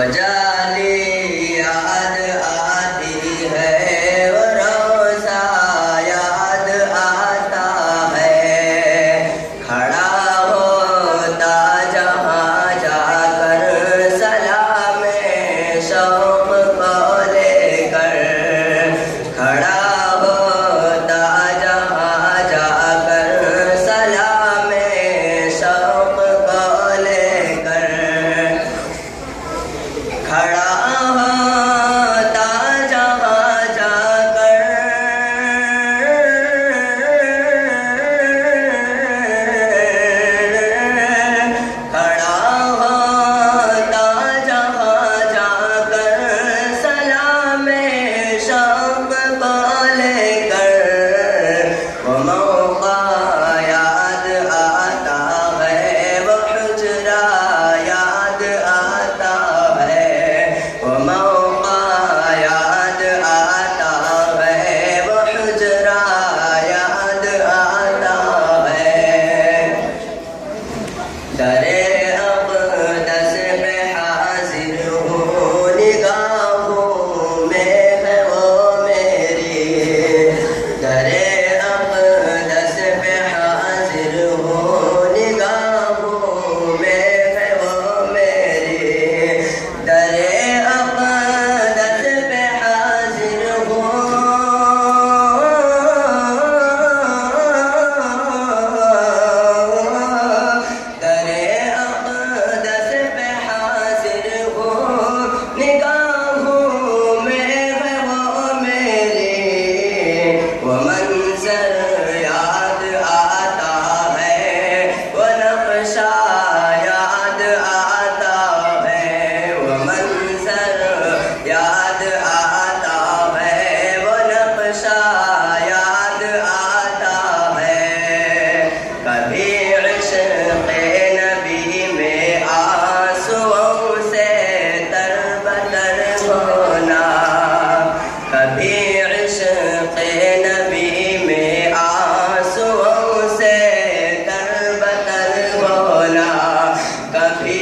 جالی یاد آتی ہے وہ روزہ یاد آتا ہے، کھڑا ہوتا جہاں جا کر سلام شوق کو لے کر، کھڑا ہوتا جہاں جا کر سلام شوق کو لے کر، کھڑا ہوتا جہاں جا کر، کھڑا ہوتا جہاں جا کر سلام شوق کو لے کر، وہ موقع یاد آتا ہے، وہ حجرہ یاد آتا ہے، وہ موقع یاد آتا ہے، وہ حجرہ یاد آتا ہے، درے اقدس پہ حاضر ہوں نگاہوں میں ہے وہ میری، درے اقدس پہ حاضر ہوں نگاہوں میں ہے وہ میری، درے اقدس پہ حاضر ہوں، درے اقدس پہ حاضر ہوں نگاہوں میں ہے وہ میری، وہ منظر یاد آتا ہے، وہ نقشہ یاد آتا ہے، وہ منظر یاد آتا ہے، وہ نقشہ یاد آتا ہے، کبھی عشق نبی میں آنسوؤں سے تر بتر ہونا، کبھی عشق نبی میں آنسوؤں سے تر بتر ہونا، کبھی